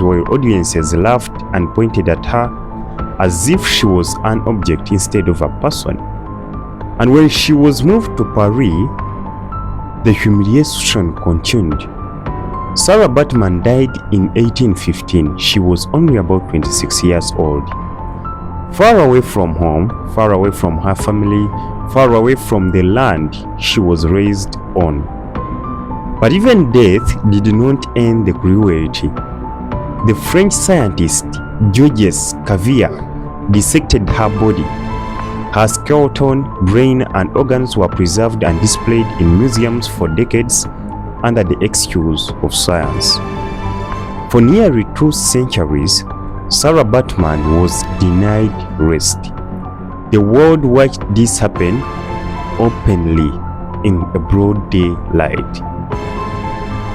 speeches while audiences laughed and pointed at her as if she was an object instead of a person. And when she was moved to Paris, the humiliation continued. Sarah Baartman died in 1815. She was only about 26 years old. Far away from home, far away from her family, far away from the land she was raised on. But even death did not end the cruelty. The French scientist Georges Cuvier dissected her body. Her skeleton, brain, and organs were preserved and displayed in museums for decades under the excuse of science. For nearly 2 centuries, Sarah Baartman was denied rest. The world watched this happen openly in a broad daylight.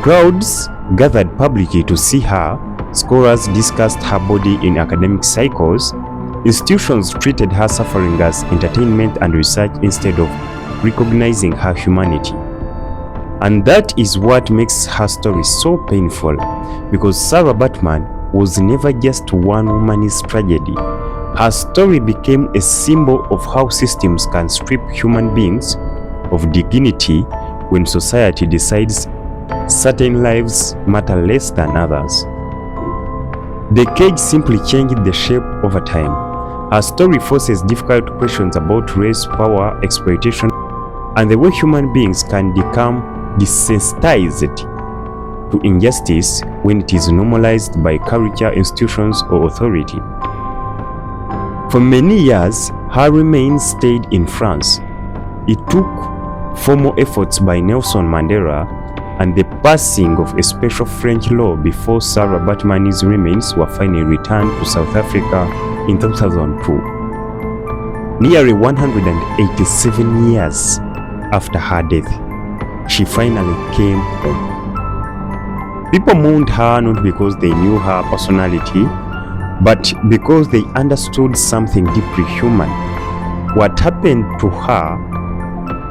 Crowds gathered publicly to see her. Scholars discussed her body in academic cycles. Institutions treated her suffering as entertainment and research instead of recognizing her humanity. And that is what makes her story so painful, because Sarah Baartman was never just one woman's tragedy. Her story became a symbol of how systems can strip human beings of dignity when society decides certain lives matter less than others. The cage simply changed the shape over time. Her story forces difficult questions about race, power, exploitation, and the way human beings can become desensitized to injustice when it is normalized by culture, institutions, or authority. For many years, her remains stayed in France. It took formal efforts by Nelson Mandela and the passing of a special French law before Sarah Baartman's remains were finally returned to South Africa in 2002. Nearly 187 years after her death, she finally came home. People mourned her not because they knew her personality, but because they understood something deeply human. What happened to her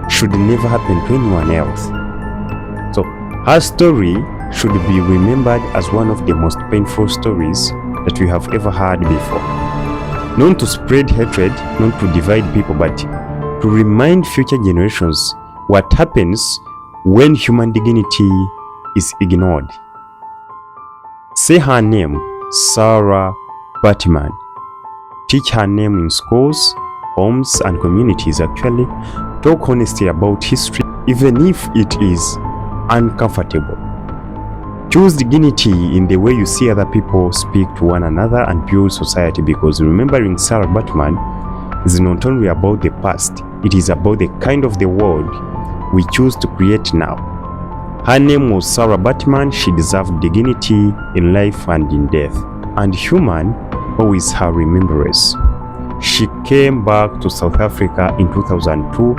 should never happen to anyone else. So her story should be remembered as one of the most painful stories that we have ever heard before. Not to spread hatred, not to divide people, but to remind future generations what happens when human dignity is ignored. Say her name, Sarah Baartman. Teach her name in schools, homes, and communities. Actually, talk honestly about history, even if it is uncomfortable. Choose dignity in the way you see other people speak to one another and build society, because remembering Sarah Baartman is not only about the past, it is about the kind of the world we choose to create now. Her name was Sarah Baartman. She deserved dignity in life and in death, and human always her remembrance. She came back to South Africa in 2002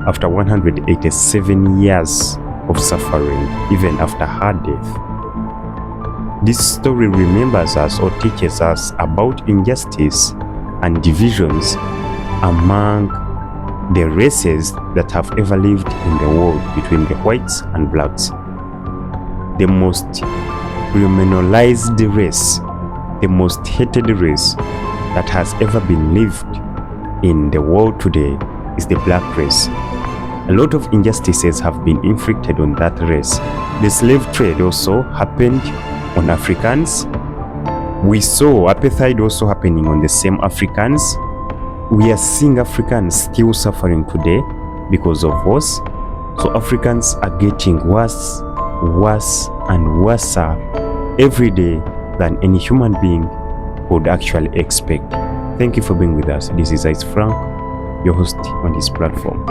after 187 years of suffering, even after her death. This story remembers us or teaches us about injustice and divisions among the races that have ever lived in the world, between the whites and blacks. The most criminalized race, the most hated race that has ever been lived in the world today is the black race. A lot of injustices have been inflicted on that race. The slave trade also happened on Africans. We saw apartheid also happening on the same Africans. We are seeing Africans still suffering today because of us. So Africans are getting worse, and worse every day than any human being would actually expect. Thank you for being with us. This is Ice Frank, your host on this platform.